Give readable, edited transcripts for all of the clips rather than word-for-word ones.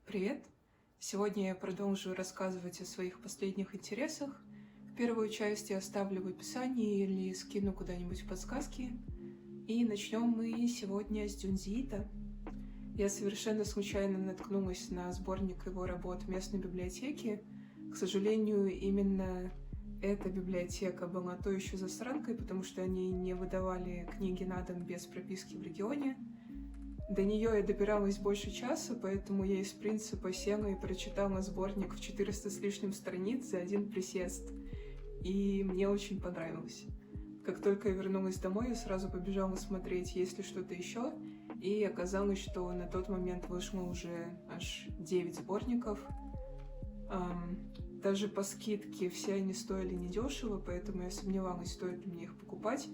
Привет! Сегодня я продолжу рассказывать о своих последних интересах. Первую часть я оставлю в описании или скину куда-нибудь в подсказки. И начнем мы сегодня с Дзюнзиита. Я совершенно случайно наткнулась на сборник его работ в местной библиотеке. К сожалению, именно эта библиотека была той еще засранкой, потому что они не выдавали книги на дом без прописки в регионе. До нее я добиралась больше часа, поэтому я из принципа села и прочитала сборник в 400 с лишним страниц за один присест. И мне очень понравилось. Как только я вернулась домой, я сразу побежала смотреть, есть ли что-то еще, и оказалось, что на тот момент вышло уже аж 9 сборников. Даже по скидке все они стоили недешево, поэтому я сомневалась, стоит ли мне их покупать.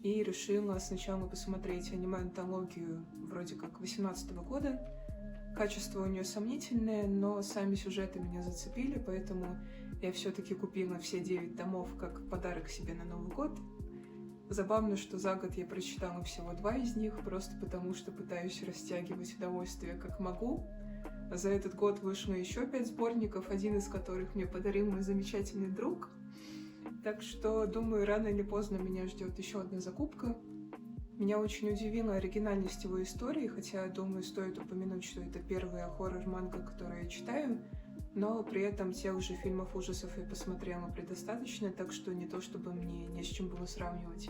И решила сначала посмотреть аниме-антологию вроде как 2018 года. Качество у нее сомнительное, но сами сюжеты меня зацепили, поэтому я все-таки купила все 9 томов как подарок себе на Новый год. Забавно, что за год я прочитала всего 2 из них, просто потому что пытаюсь растягивать удовольствие как могу. За этот год вышло еще 5 сборников, один из которых мне подарил мой замечательный друг. Так что, думаю, рано или поздно меня ждет еще одна закупка. Меня очень удивила оригинальность его истории, хотя, думаю, стоит упомянуть, что это первая хоррор-манга, которую я читаю, но при этом тех же фильмов ужасов я посмотрела предостаточно, так что не то чтобы мне не с чем было сравнивать.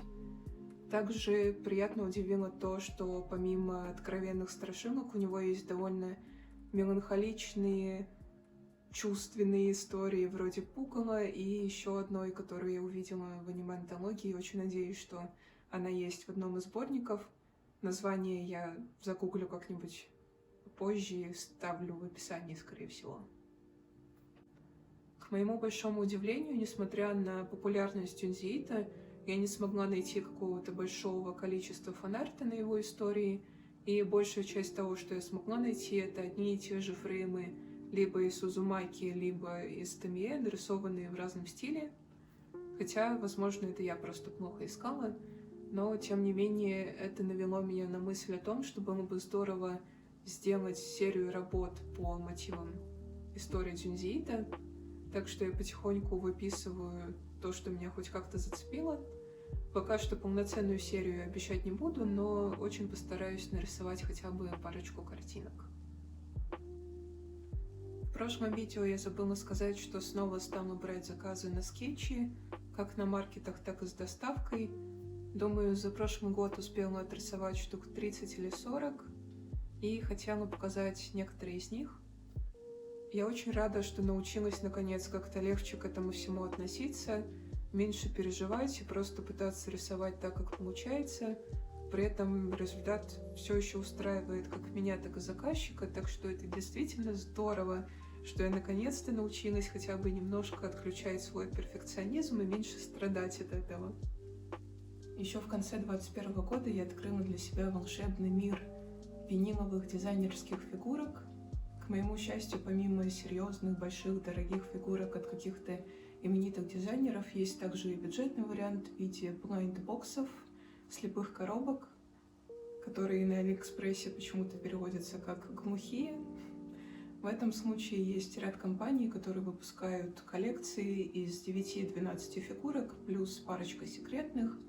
Также приятно удивило то, что помимо откровенных страшилок у него есть довольно меланхоличные, чувственные истории вроде Пукола и еще одной, которую я увидела в аниме-антологии. Очень надеюсь, что она есть в одном из сборников. Название я загуглю как-нибудь позже и вставлю в описании, скорее всего. К моему большому удивлению, несмотря на популярность Дзюнзиита, я не смогла найти какого-то большого количества фанарта на его истории, и большая часть того, что я смогла найти, это одни и те же фреймы либо из Узумаки, либо из Томие, нарисованные в разном стиле. Хотя, возможно, это я просто плохо искала, но, тем не менее, это навело меня на мысль о том, что было бы здорово сделать серию работ по мотивам истории Дзюнзиита, так что я потихоньку выписываю то, что меня хоть как-то зацепило. Пока что полноценную серию обещать не буду, но очень постараюсь нарисовать хотя бы парочку картинок. В прошлом видео я забыла сказать, что снова стала брать заказы на скетчи, как на маркетах, так и с доставкой. Думаю, за прошлый год успела отрисовать штук 30 или 40, и хотела показать некоторые из них. Я очень рада, что научилась наконец как-то легче к этому всему относиться, меньше переживать и просто пытаться рисовать так, как получается. При этом результат все еще устраивает как меня, так и заказчика, так что это действительно здорово, что я наконец-то научилась хотя бы немножко отключать свой перфекционизм и меньше страдать от этого. Еще в конце 2021 года я открыла для себя волшебный мир виниловых дизайнерских фигурок. К моему счастью, помимо серьезных, больших, дорогих фигурок от каких-то именитых дизайнеров, есть также и бюджетный вариант в виде блайнд-боксов, слепых коробок, которые на Алиэкспрессе почему-то переводятся как «глухие». В этом случае есть ряд компаний, которые выпускают коллекции из 9-12 фигурок, плюс парочка секретных.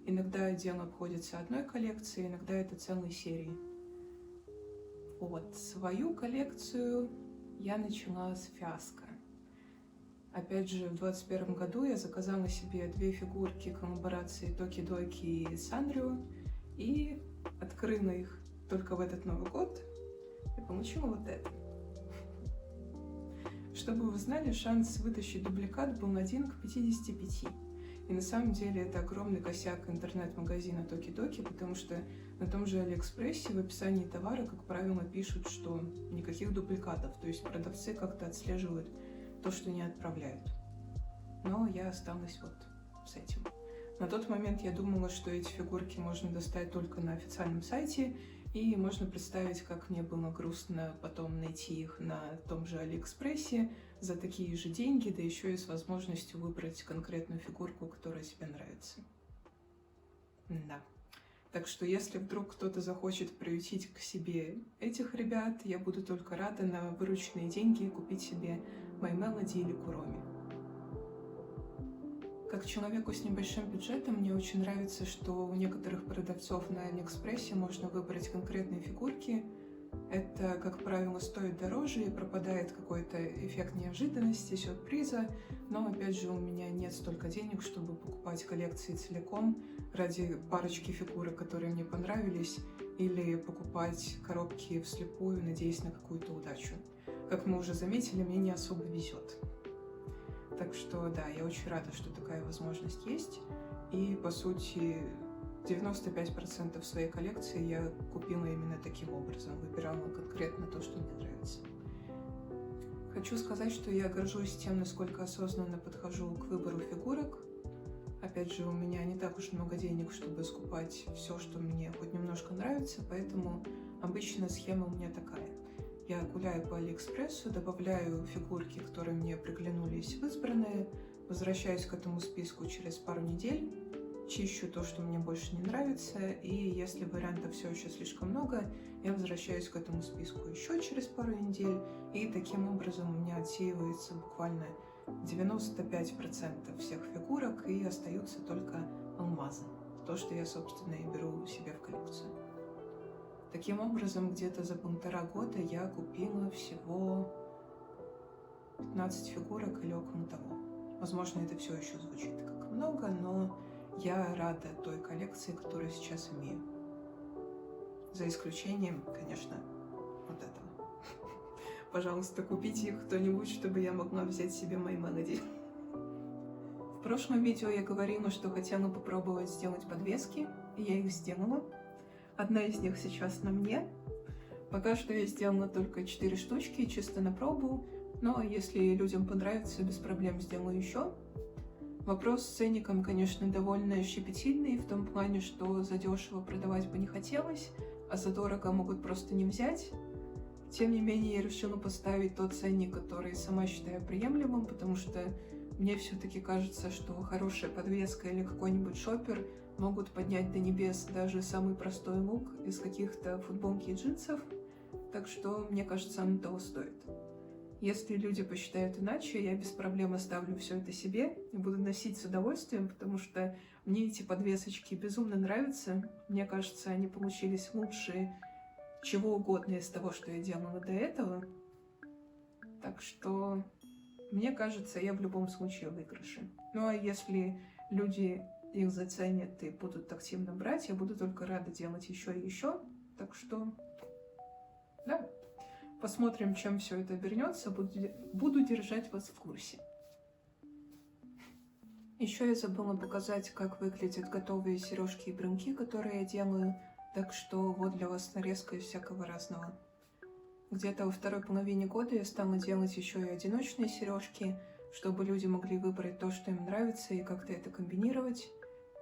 Иногда дело обходится одной коллекцией, иногда это целой серии. Вот, свою коллекцию я начала с Фиаско. Опять же, в 2021 году я заказала себе 2 фигурки коллаборации Токи-Доки и Санрио и открыла их только в этот Новый год и получила вот это. Чтобы вы знали, шанс вытащить дубликат был 1 к 55. И на самом деле это огромный косяк интернет-магазина Токи-Доки, потому что на том же Алиэкспрессе в описании товара, как правило, пишут, что никаких дубликатов, то есть продавцы как-то отслеживают то, что не отправляют. Но я осталась вот с этим. На тот момент я думала, что эти фигурки можно достать только на официальном сайте, и можно представить, как мне было грустно потом найти их на том же Алиэкспрессе за такие же деньги, да еще и с возможностью выбрать конкретную фигурку, которая тебе нравится. Да. Так что если вдруг кто-то захочет приютить к себе этих ребят, я буду только рада на вырученные деньги купить себе My Melody или Kuromi. Как человеку с небольшим бюджетом, мне очень нравится, что у некоторых продавцов на Алиэкспрессе можно выбрать конкретные фигурки. Это, как правило, стоит дороже и пропадает какой-то эффект неожиданности, сюрприза. Но, опять же, у меня нет столько денег, чтобы покупать коллекции целиком ради парочки фигурок, которые мне понравились, или покупать коробки вслепую, надеясь на какую-то удачу. Как мы уже заметили, мне не особо везет. Так что, да, я очень рада, что такая возможность есть. И, по сути, 95% своей коллекции я купила именно таким образом. Выбирала конкретно то, что мне нравится. Хочу сказать, что я горжусь тем, насколько осознанно подхожу к выбору фигурок. Опять же, у меня не так уж много денег, чтобы скупать все, что мне хоть немножко нравится, поэтому обычно схема у меня такая. Я гуляю по Алиэкспрессу, добавляю фигурки, которые мне приглянулись в избранные, возвращаюсь к этому списку через пару недель, чищу то, что мне больше не нравится, и если вариантов все еще слишком много, я возвращаюсь к этому списку еще через пару недель, и таким образом у меня отсеивается буквально 95% всех фигурок, и остаются только алмазы. То, что я, собственно, и беру себе в коллекцию. Таким образом, где-то за 1,5 года я купила всего 15 фигурок или около того. Возможно, это все еще звучит как много, но я рада той коллекции, которую сейчас имею. За исключением, конечно, вот этого. Пожалуйста, купите их кто-нибудь, чтобы я могла взять себе My Melody. В прошлом видео я говорила, что хотела попробовать сделать подвески, и я их сделала. Одна из них сейчас на мне. Пока что я сделала только 4 штучки, чисто на пробу, но если людям понравится, без проблем сделаю еще. Вопрос с ценником, конечно, довольно щепетильный, в том плане, что задешево продавать бы не хотелось, а задорого могут просто не взять. Тем не менее, я решила поставить тот ценник, который сама считаю приемлемым, потому что мне все-таки кажется, что хорошая подвеска или какой-нибудь шопер могут поднять до небес даже самый простой лук из каких-то футболки и джинсов, так что, мне кажется, оно того стоит. Если люди посчитают иначе, я без проблем оставлю все это себе и буду носить с удовольствием, потому что мне эти подвесочки безумно нравятся. Мне кажется, они получились лучше чего угодно из того, что я делала до этого. Так что, мне кажется, я в любом случае в выигрыше. Ну а если люди их заценят и будут активно брать, я буду только рада делать еще и еще. Так что, да, посмотрим, чем все это обернется. Буду держать вас в курсе. Еще я забыла показать, как выглядят готовые сережки и бронки, которые я делаю. Так что вот для вас нарезка из всякого разного. Где-то во второй половине года я стала делать еще и одиночные сережки, чтобы люди могли выбрать то, что им нравится, и как-то это комбинировать.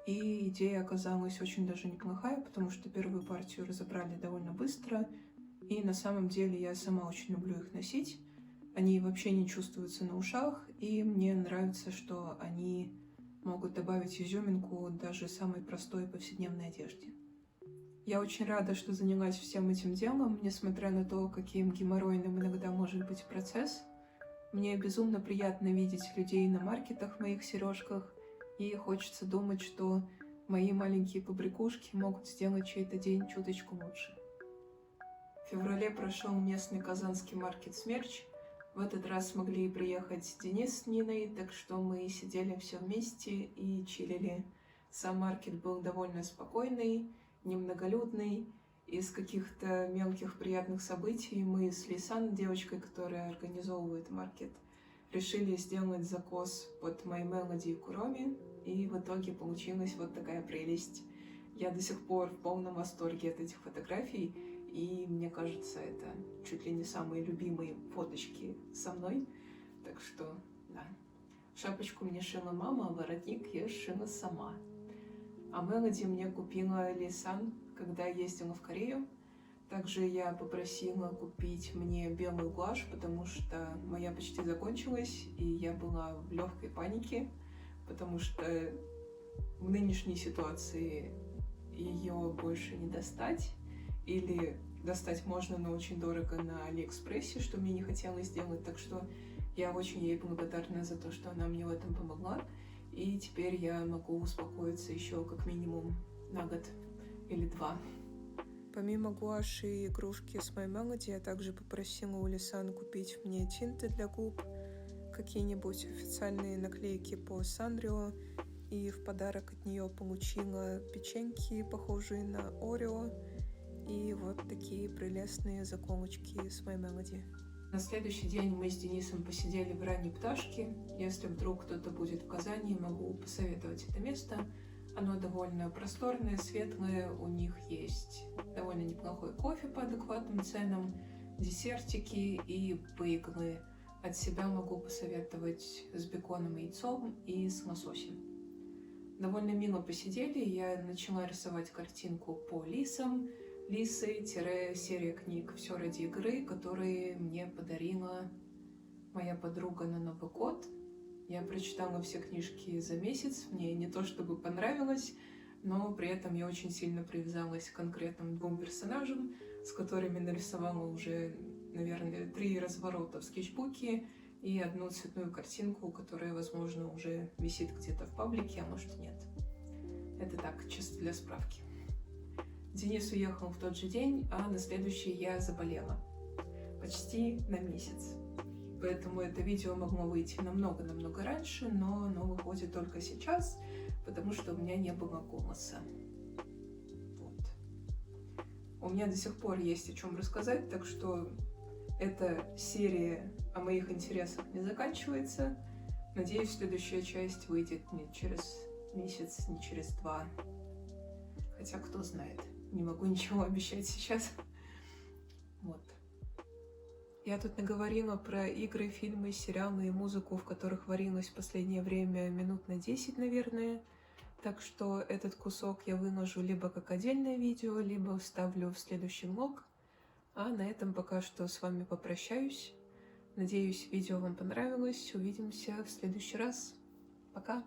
И идея оказалась очень даже неплохая, потому что первую партию разобрали довольно быстро, и на самом деле я сама очень люблю их носить. Они вообще не чувствуются на ушах, и мне нравится, что они могут добавить изюминку даже самой простой повседневной одежде. Я очень рада, что занялась всем этим делом, несмотря на то, каким геморройным иногда может быть процесс. Мне безумно приятно видеть людей на маркетах в моих сережках, и хочется думать, что мои маленькие побрякушки могут сделать чей-то день чуточку лучше. В феврале прошел местный казанский маркет «Смерч». В этот раз смогли приехать Денис с Ниной, так что мы сидели все вместе и чилили. Сам маркет был довольно спокойный, немноголюдный. Из каких-то мелких приятных событий мы с Лейсан, девочкой, которая организовывает маркет, решили сделать закос под My Melody и Kuromi, и в итоге получилась вот такая прелесть. Я до сих пор в полном восторге от этих фотографий, и мне кажется, это чуть ли не самые любимые фоточки со мной. Так что, да. Шапочку мне шила мама, а воротник я шила сама. А Melody мне купила Лейсан, когда ездила в Корею. Также я попросила купить мне белую гуашь, потому что моя почти закончилась, и я была в легкой панике, потому что в нынешней ситуации ее больше не достать, или достать можно, но очень дорого на Алиэкспрессе, что мне не хотелось сделать, так что я очень ей благодарна за то, что она мне в этом помогла, и теперь я могу успокоиться еще как минимум на год или 2. Помимо гуаши и игрушки с My Melody, я также попросила у Лисан купить мне тинты для губ, какие-нибудь официальные наклейки по Санрио, и в подарок от нее получила печеньки, похожие на Орео, и вот такие прелестные заколочки с My Melody. На следующий день мы с Денисом посидели в ранней пташке. Если вдруг кто-то будет в Казани, могу посоветовать это место. Оно довольно просторное, светлое, у них есть довольно неплохой кофе по адекватным ценам, десертики и бейглы. От себя могу посоветовать с беконом и яйцом и с лососем. Довольно мило посидели, я начала рисовать картинку по лисам. Лисы — серия книг «Все ради игры», которые мне подарила моя подруга на Новый год. Я прочитала все книжки за месяц, мне не то чтобы понравилось, но при этом я очень сильно привязалась к конкретным 2 персонажам, с которыми нарисовала уже, наверное, 3 разворота в скетчбуке и 1 цветную картинку, которая, возможно, уже висит где-то в паблике, а может нет. Это так, чисто для справки. Денис уехал в тот же день, а на следующий я заболела. Почти на месяц. Поэтому это видео могло выйти намного-намного раньше, но оно выходит только сейчас, потому что у меня не было голоса. Вот. У меня до сих пор есть о чем рассказать, так что эта серия о моих интересах не заканчивается. Надеюсь, следующая часть выйдет не через месяц, не через 2. Хотя кто знает, не могу ничего обещать сейчас. Вот. Я тут наговорила про игры, фильмы, сериалы и музыку, в которых варилось в последнее время минут на 10, наверное. Так что этот кусок я выложу либо как отдельное видео, либо вставлю в следующий влог. А на этом пока что с вами попрощаюсь. Надеюсь, видео вам понравилось. Увидимся в следующий раз. Пока!